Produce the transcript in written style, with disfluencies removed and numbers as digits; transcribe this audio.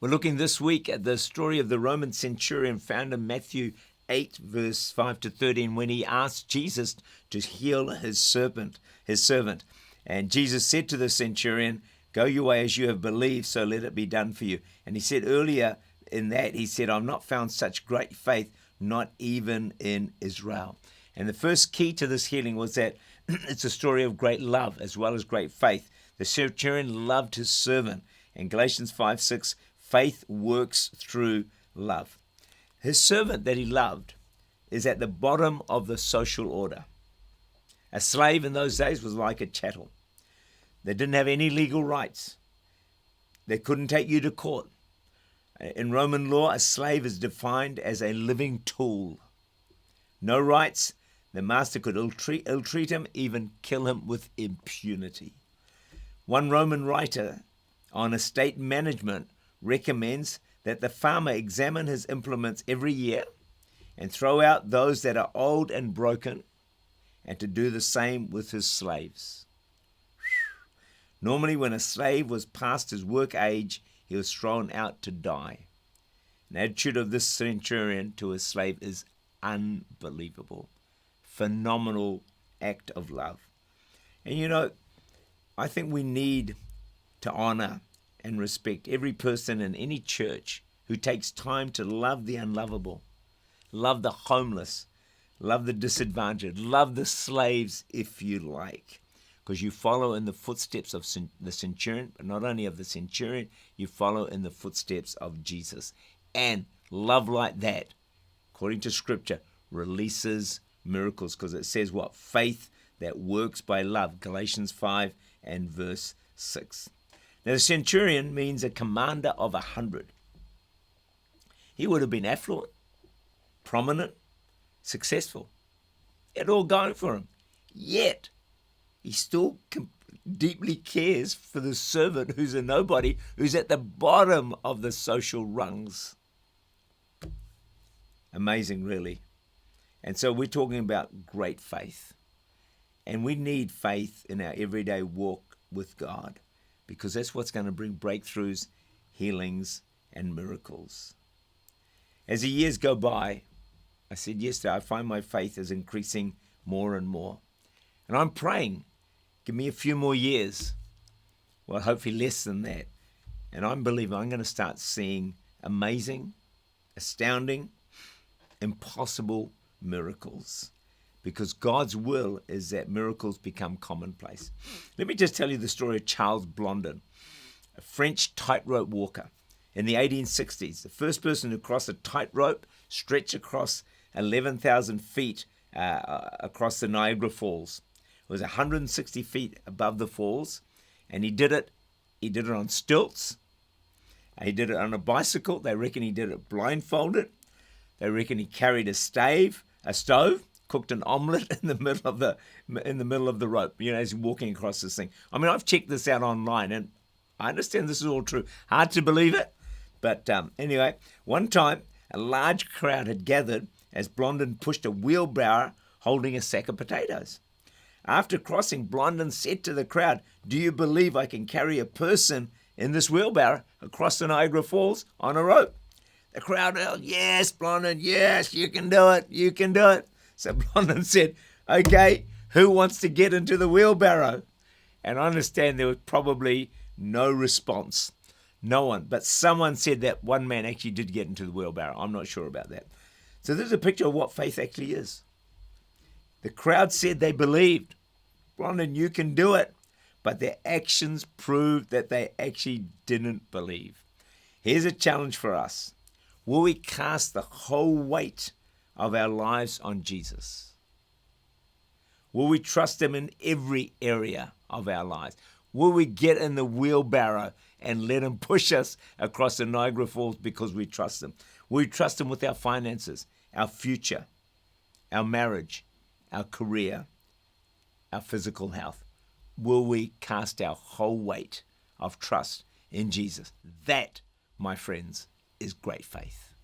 We're looking this week at the story of the Roman centurion found in Matthew 8, verse 5 to 13, when he asked Jesus to heal his servant. And Jesus said to the centurion, "Go your way as you have believed, so let it be done for you." And he said earlier in that, he said, "I've not found such great faith, not even in Israel." And the first key to this healing was that it's a story of great love as well as great faith. The centurion loved his servant. In Galatians 5:6, faith works through love. His servant that he loved is at the bottom of the social order. A slave in those days was like a chattel. They didn't have any legal rights. They couldn't take you to court. In Roman law, a slave is defined as a living tool. No rights. The master could ill-treat him, even kill him with impunity. One Roman writer on estate management recommends that the farmer examine his implements every year and throw out those that are old and broken, and to do the same with his slaves. Normally, when a slave was past his work age, he was thrown out to die. The attitude of this centurion to his slave is unbelievable. Phenomenal act of love. And I think we need to honor and respect every person in any church who takes time to love the unlovable, love the homeless, love the disadvantaged, love the slaves, if you like, because you follow in the footsteps of the centurion, but not only of the centurion, you follow in the footsteps of Jesus. And love like that, according to Scripture, releases miracles, because it says what? Faith that works by love. Galatians 5 and verse 6. Now, the centurion means a commander of 100. He would have been affluent, prominent, successful. He had all going for him. Yet, he still deeply cares for the servant who's a nobody, who's at the bottom of the social rungs. Amazing, really. And so we're talking about great faith. And we need faith in our everyday walk with God, because that's what's going to bring breakthroughs, healings, and miracles. As the years go by, I said yesterday, I find my faith is increasing more and more. And I'm praying, give me a few more years. Well, hopefully less than that. And I'm believing I'm going to start seeing amazing, astounding, impossible miracles. Because God's will is that miracles become commonplace. Let me just tell you the story of Charles Blondin, a French tightrope walker in the 1860s. The first person to cross a tightrope stretched across 11,000 feet across the Niagara Falls. It was 160 feet above the falls, and he did it on stilts. He did it on a bicycle. They reckon he did it blindfolded. They reckon he carried a stove, cooked an omelette in the middle of the rope, as he's walking across this thing. I mean, I've checked this out online, and I understand this is all true. Hard to believe it, but anyway, one time a large crowd had gathered as Blondin pushed a wheelbarrow holding a sack of potatoes. After crossing, Blondin said to the crowd, "Do you believe I can carry a person in this wheelbarrow across the Niagara Falls on a rope?" The crowd yelled, "Yes, Blondin, yes, you can do it, you can do it." So Blondin said, "Okay, who wants to get into the wheelbarrow?" And I understand there was probably no response. No one. But someone said that one man actually did get into the wheelbarrow. I'm not sure about that. So this is a picture of what faith actually is. The crowd said they believed. Blondin, you can do it. But their actions proved that they actually didn't believe. Here's a challenge for us. Will we cast the whole weight of our lives on Jesus? Will we trust him in every area of our lives? Will we get in the wheelbarrow and let him push us across the Niagara Falls because we trust him? Will we trust him with our finances, our future, our marriage, our career, our physical health? Will we cast our whole weight of trust in Jesus? That, my friends, is great faith.